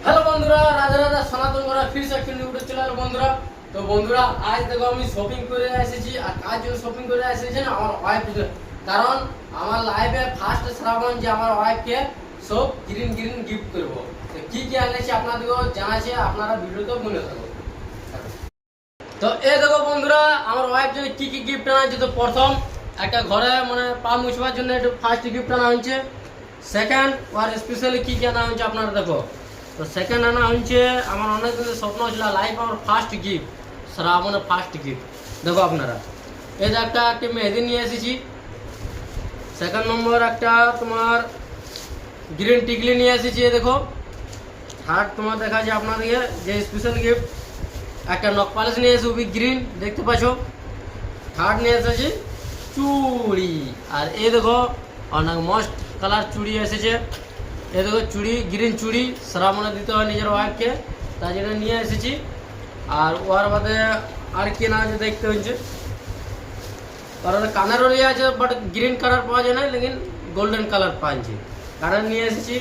Hello बंधुरा राधा राधा सनातन करा फिर से একটা ভিডিও চলে এলো বন্ধুরা। তো বন্ধুরা আজ দেখো আমি শপিং করে এসেছি আর কাজ জন্য শপিং করে এসেছি না আমার ওয়াইফ, কারণ আমার লাইফে ফার্স্ট শ্রাবণ যে আমার ওয়াইফকে সব গ্রিন গ্রিন গিফট করব। তো কি কি আনলেছি আপনাদেরকে জানাচ্ছি, আপনারা ভিডিওতে মনে থাকো। তো এই দেখো বন্ধুরা আমার ওয়াইফ জন্য কি কি গিফট আনা হয়েছে। তো প্রথম একটা ঘরে মানে পা মুছবার জন্য একটু ফার্স্ট গিফট আনা হয়েছে। সেকেন্ড ওর স্পেশালি কি কি আনা হয়েছে আপনারা দেখো। তো সেকেন্ড আনা হচ্ছে আমার অনেক দিনের স্বপ্ন ছিল লাইফ আমার ফার্স্ট গিফট, শ্রাবণের ফার্স্ট গিফট। দেখো আপনারা এই যে একটা মেহেদি নিয়ে এসেছি। সেকেন্ড নম্বর একটা তোমার গ্রিন টিকলি নিয়ে এসেছি। দেখো থার্ড তোমার দেখা যায় আপনাদেরকে যে স্পেশাল গিফট একটা নখ পালিশ নিয়ে এসে উবি গ্রিন দেখতে পাচ্ছ। থার্ড নিয়ে এসেছি চুড়ি, আর এই দেখো অনেক মস্ত কালার চুড়ি এসেছে। এই দেখো চুড়ি গ্রিন চুড়ি শ্রাবণে দিতে হয় নিজের ওয়াইফকে, তাই জন্য নিয়ে এসেছি। আর ওর বাদে আর কি না আছে দেখতে হচ্ছে, কারণ কানেরও নিয়ে আছে বাট গ্রিন কালার পাওয়া যায় না, লেকিন গোল্ডেন কালার পাচ্ছি কানের নিয়ে এসেছি।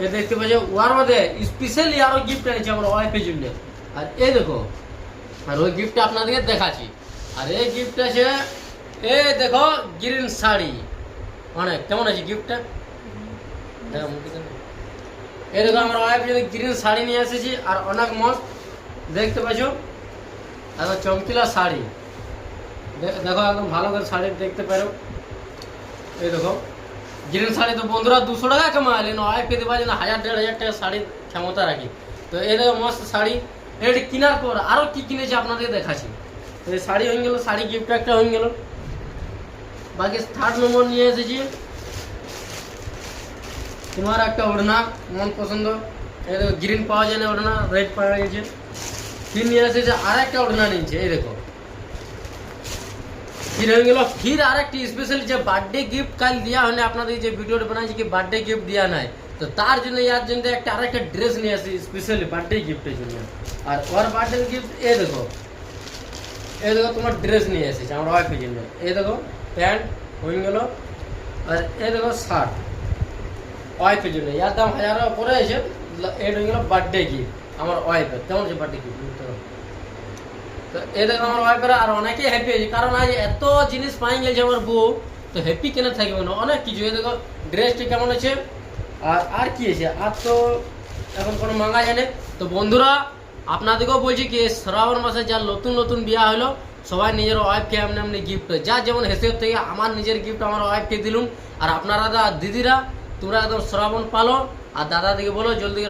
এই দেখতে পাচ্ছি ওর বাদে স্পেশালি আরও গিফট এনেছি আমার ওয়াইফের জন্য। আর এই দেখো আর ওই গিফটটা আপনাদেরকে দেখাচ্ছি। আর এই গিফট আছে এই দেখো গ্রিন শাড়ি, অনেক কেমন আছে গিফটটা এই দেখো আমার ওয়াইফ যদি গ্রিন শাড়ি নিয়ে এসেছি আর অনেক মস্ত দেখতে পাচ্ছ একদম চমকিলা শাড়ি। দেখো একদম ভালো করে শাড়ি দেখতে পারো। এই দেখো গ্রিন শাড়ি। তো বন্ধুরা 200 টাকা কামাইলেন, ওয়াইফকে দেওয়া যেন 1000-1500 টাকা শাড়ির ক্ষমতা রাখি। তো এই দেখো মস্ত শাড়ি। এটি কেনার পর আরও কি কিনেছি আপনাদের দেখাচ্ছি। তো এই শাড়ি হয়ে গেল, শাড়ি গিফট একটা হয়ে গেল। বাকি থার্ড নম্বর নিয়ে এসেছি তোমার একটা ওড়না মন পছন্দ। এই দেখো গ্রিন পাওয়া যায় না ওড়না, রেড পাওয়া গেছে। ফির নিয়ে এসেছে আর একটা ওড়না নিয়েছে। এই দেখো ফির হয়ে গেল। ফির আর একটি স্পেশালি যে বার্থডে গিফট কাল দেওয়া হয়নি আপনাদের যে ভিডিওটা বানাইছি কি বার্থডে গিফট দেওয়া নাই, তো তার জন্য ইয়ার জন্য একটা আর একটা ড্রেস নিয়ে আসি স্পেশালি বার্থডে গিফটের জন্য। আর ওর বার্থডে গিফট এই দেখো তোমার ড্রেস নিয়ে এসেছে আমার ওয়াইফের জন্য। এই দেখো প্যান্ট হয়ে গেল, আর এই দেখো শার্ট ওয়াইফের জন্য। ইয়ার দাম 1000 পরে এসে এটা হয়ে গেল বার্থডে গিফট আমার ওয়াইফের। কেমন আছে বার্থডে গিফট? তো এই দেখো আমার ওয়াইফের আর অনেকেই হ্যাপি হয়েছে, কারণ আজ এত জিনিস পাই গেছে আমার বউ, তো হ্যাপি কেনা থাকবে না অনেক কিছু। এই দেখো ড্রেসটি কেমন আছে আর কি আছে আর তো এখন কোনো মাঙ্গা জানে। তো বন্ধুরা আপনাদেরকেও বলছি কি শ্রাবণ মাসে যা নতুন নতুন বিয়া হলো সবাই নিজের ওয়াইফকে এমনি এমনি গিফট যা যেমন হেসে থেকে আমার নিজের গিফট আমার ওয়াইফকে দিলুম। আর আপনারা দিদিরা তোমরা একদম শ্রাবণ পালো, আর দাদা দিকে বলো জলদি